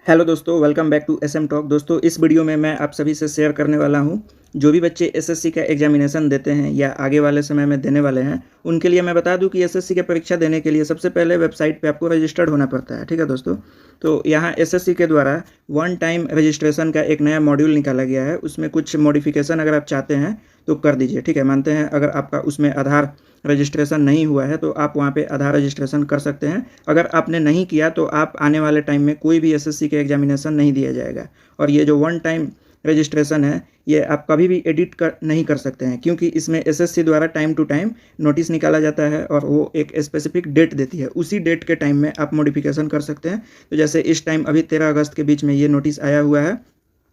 Hello दोस्तों, welcome back to SM talk. दोस्तों, इस वीडियो में मैं आप सभी से शेयर करने वाला हूं, जो भी बच्चे एसएससी का एग्जामिनेशन देते हैं या आगे वाले समय में देने वाले हैं, उनके लिए मैं बता दूं कि एसएससी की परीक्षा देने के लिए सबसे पहले वेबसाइट पे आपको रजिस्टर्ड होना पड़ता है। ठीक है दोस्तों, तो यहाँ एसएससी के द्वारा वन टाइम रजिस्ट्रेशन का एक नया मॉड्यूल निकाला गया है। उसमें कुछ मॉडिफिकेशन अगर आप चाहते हैं तो कर दीजिए। ठीक है, मानते हैं अगर आपका उसमें आधार रजिस्ट्रेशन नहीं हुआ है तो आप वहाँ पे आधार रजिस्ट्रेशन कर सकते हैं। अगर आपने नहीं किया तो आप आने वाले टाइम में कोई भी एसएससी के एग्जामिनेशन नहीं दिया जाएगा। और ये जो वन टाइम रजिस्ट्रेशन है, ये आप कभी भी एडिट नहीं कर सकते हैं, क्योंकि इसमें एसएससी द्वारा टाइम टू टाइम नोटिस निकाला जाता है और वो एक स्पेसिफिक डेट देती है। उसी डेट के टाइम में आप मॉडिफिकेशन कर सकते हैं। तो जैसे इस टाइम अभी 13 अगस्त के बीच में ये नोटिस आया हुआ है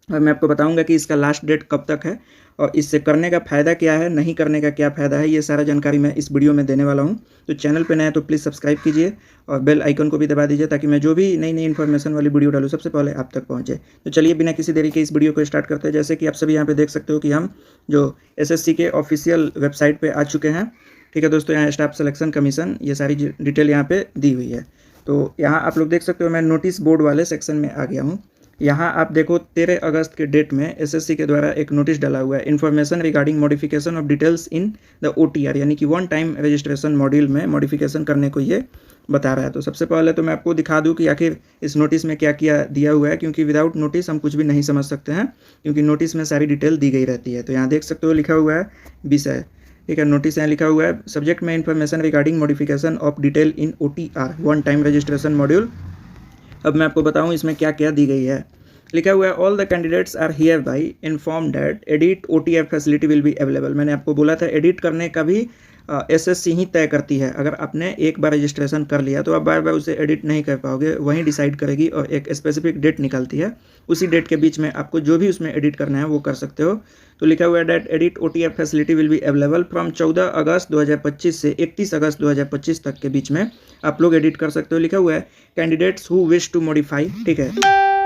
और मैं आपको बताऊंगा कि इसका लास्ट डेट कब तक है और इससे करने का फ़ायदा क्या है, नहीं करने का क्या फ़ायदा है, ये सारा जानकारी मैं इस वीडियो में देने वाला हूं। तो चैनल पे नए हैं तो प्लीज़ सब्सक्राइब कीजिए और बेल आइकन को भी दबा दीजिए, ताकि मैं जो भी नई नई इन्फॉर्मेशन वाली वीडियो डालूँ सबसे पहले आप तक पहुँचे। तो चलिए बिना किसी देरी के इस वीडियो को स्टार्ट करते हैं। जैसे कि आप सभी यहाँ पर देख सकते हो कि हम जो एसएससी के ऑफिशियल वेबसाइट पर आ चुके हैं। ठीक है दोस्तों, यहाँ स्टाफ सिलेक्शन कमीशन ये सारी डिटेल यहाँ पर दी हुई है। तो यहाँ आप लोग देख सकते हो, मैं नोटिस बोर्ड वाले सेक्शन में आ गया हूँ। यहाँ आप देखो 13 अगस्त के डेट में एसएससी के द्वारा एक नोटिस डाला हुआ है, information regarding modification of details in the OTR, यानी कि वन टाइम रजिस्ट्रेशन मॉड्यूल में मॉडिफिकेशन करने को ये बता रहा है। तो सबसे पहले तो मैं आपको दिखा दूं कि आखिर इस नोटिस में क्या किया दिया हुआ है, क्योंकि विदाउट नोटिस हम कुछ भी नहीं समझ सकते हैं, क्योंकि नोटिस में सारी डिटेल दी गई रहती है। तो यहाँ देख सकते हो लिखा हुआ है विषय। ठीक है, नोटिस यहाँ लिखा हुआ है सब्जेक्ट में information regarding modification of detail in OTR one time registration module. अब मैं आपको बताऊं इसमें क्या क्या दी गई है। लिखा हुआ है all the candidates are hereby inform that edit OTR facility will be available. मैंने आपको बोला था एडिट करने का भी एसएससी ही तय करती है। अगर आपने एक बार रजिस्ट्रेशन कर लिया तो आप बार बार उसे एडिट नहीं कर पाओगे, वहीं डिसाइड करेगी और एक स्पेसिफिक डेट निकालती है। उसी डेट के बीच में आपको जो भी उसमें एडिट करना है वो कर सकते हो। तो लिखा हुआ है date edit OTR facility will be available from 14 August 2025 से 31 अगस्त 2025 तक के बीच में आप लोग एडिट कर सकते हो। लिखा हुआ है candidates who wish to modify, ठीक है,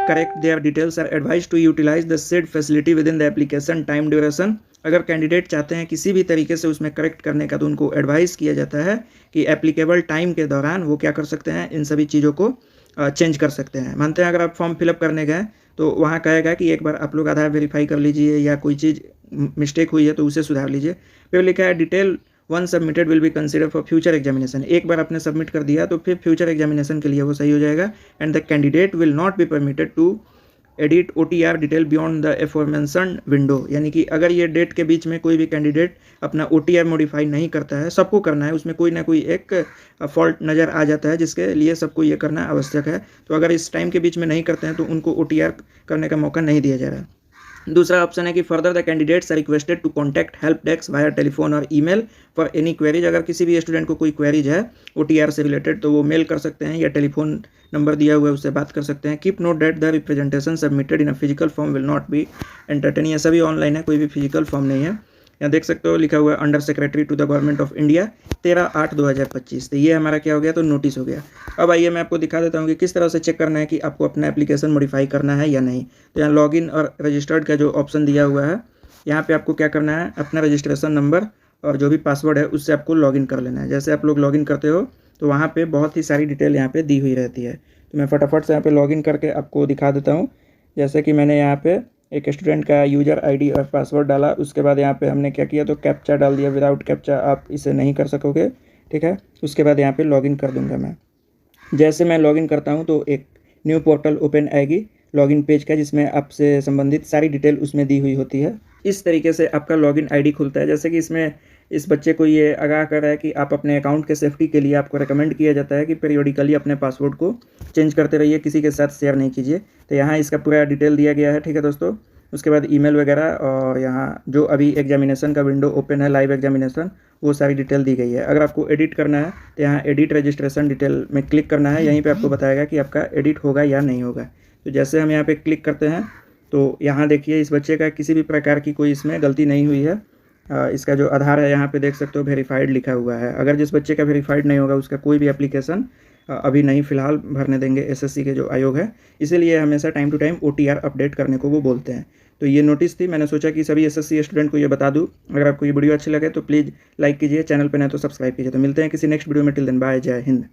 correct their details are advise to utilize the said facility within the application time duration. अगर कैंडिडेट चाहते हैं किसी भी तरीके से उसमें करेक्ट करने का, तो उनको एडवाइस किया जाता है कि एप्लीकेबल टाइम के दौरान वो क्या कर सकते हैं, इन सभी चीज़ों को चेंज कर सकते हैं। मानते हैं अगर आप फॉर्म फिलअप करने गए तो वहाँ कहेगा कि एक बार आप लोग आधार वेरीफाई कर लीजिए, या कोई चीज़ मिस्टेक हुई है तो उसे सुधार लीजिए। फिर लिखा है detail one submitted will be consider for future examination. एक बार आपने सबमिट कर दिया तो फिर फ्यूचर एग्जामिनेशन के लिए वो सही हो जाएगा। And the candidate will not be permitted to edit OTR detail beyond the aforementioned window. यानी कि अगर ये डेट के बीच में कोई भी कैंडिडेट अपना ओटीआर मॉडिफाई नहीं करता है, सबको करना है, उसमें कोई ना कोई एक फॉल्ट नज़र आ जाता है जिसके लिए सबको ये करना आवश्यक है। तो अगर इस टाइम के बीच में नहीं करते हैं तो उनको ओटीआर करने का मौका नहीं दिया जा रहा है। दूसरा ऑप्शन है कि further the candidates are requested to contact help desk via telephone और ईमेल फॉर एनी क्वेरीज। अगर किसी भी स्टूडेंट को कोई क्वेरीज है ओटीआर से रिलेटेड तो वो मेल कर सकते हैं या टेलीफोन नंबर दिया हुआ है उससे बात कर सकते हैं। Keep note that the representation submitted in a physical form will not be entertain. ये सभी ऑनलाइन है, कोई भी फिजिकल फॉर्म नहीं है। यहाँ देख सकते हो लिखा हुआ है under secretary to the government of India 13/8/2025। तो ये हमारा क्या हो गया, तो नोटिस हो गया। अब आइए मैं आपको दिखा देता हूँ कि किस तरह से चेक करना है कि आपको अपना एप्लीकेशन मॉडिफाई करना है या नहीं। तो यहाँ लॉगिन और रजिस्टर्ड का जो ऑप्शन दिया हुआ है, यहाँ पे आपको क्या करना है, अपना रजिस्ट्रेशन नंबर और जो भी पासवर्ड है उससे आपको लॉगिन कर लेना है। जैसे आप लोग लॉगिन करते हो तो वहाँ पे बहुत ही सारी डिटेल यहाँ पे दी हुई रहती है। तो मैं फटाफट से यहाँ पे लॉगिन करके आपको दिखा देता हूँ। जैसे कि मैंने यहाँ पे एक स्टूडेंट का यूज़र आईडी और पासवर्ड डाला, उसके बाद यहाँ पे हमने क्या किया, तो कैप्चा डाल दिया। विदाउट कैप्चा आप इसे नहीं कर सकोगे, ठीक है। उसके बाद यहाँ पे लॉगिन कर दूंगा मैं। जैसे मैं लॉगिन करता हूँ तो एक न्यू पोर्टल ओपन आएगी लॉगिन पेज का, जिसमें आपसे संबंधित सारी डिटेल उसमें दी हुई होती है। इस तरीके से आपका लॉगिन आईडी खुलता है। जैसे कि इसमें इस बच्चे को ये आगाह कर रहा है कि आप अपने अकाउंट के सेफ्टी के लिए आपको रेकमेंड किया जाता है कि पीरियोडिकली अपने पासवर्ड को चेंज करते रहिए, किसी के साथ शेयर नहीं कीजिए। तो यहाँ इसका पूरा डिटेल दिया गया है, ठीक है दोस्तों। उसके बाद ईमेल वगैरह और यहाँ जो अभी एग्जामिनेशन का विंडो ओपन है, लाइव एग्जामिनेशन, वो सारी डिटेल दी गई है। अगर आपको एडिट करना है तो यहाँ एडिट रजिस्ट्रेशन डिटेल में क्लिक करना है। यहीं पे आपको बताएगा कि आपका एडिट होगा या नहीं होगा। तो जैसे हम यहाँ पे क्लिक करते हैं तो यहाँ देखिए इस बच्चे का किसी भी प्रकार की कोई इसमें गलती नहीं हुई है। इसका जो आधार है यहाँ पे देख सकते हो वेरीफाइड लिखा हुआ है। अगर जिस बच्चे का वेरीफाइड नहीं होगा उसका कोई भी एप्लीकेशन अभी नहीं फ़िलहाल भरने देंगे एसएससी के जो आयोग है। इसीलिए हमेशा time to time OTR update करने को वो बोलते हैं। तो ये नोटिस थी, मैंने सोचा कि सभी एसएससी स्टूडेंट को ये बता दूं। अगर आपको ये वीडियो अच्छी लगे तो प्लीज़ लाइक कीजिए, चैनल पर नहीं तो सब्सक्राइब कीजिए। तो मिलते हैं किसी नेक्स्ट वीडियो में। टिल देन बाय, जय हिंद।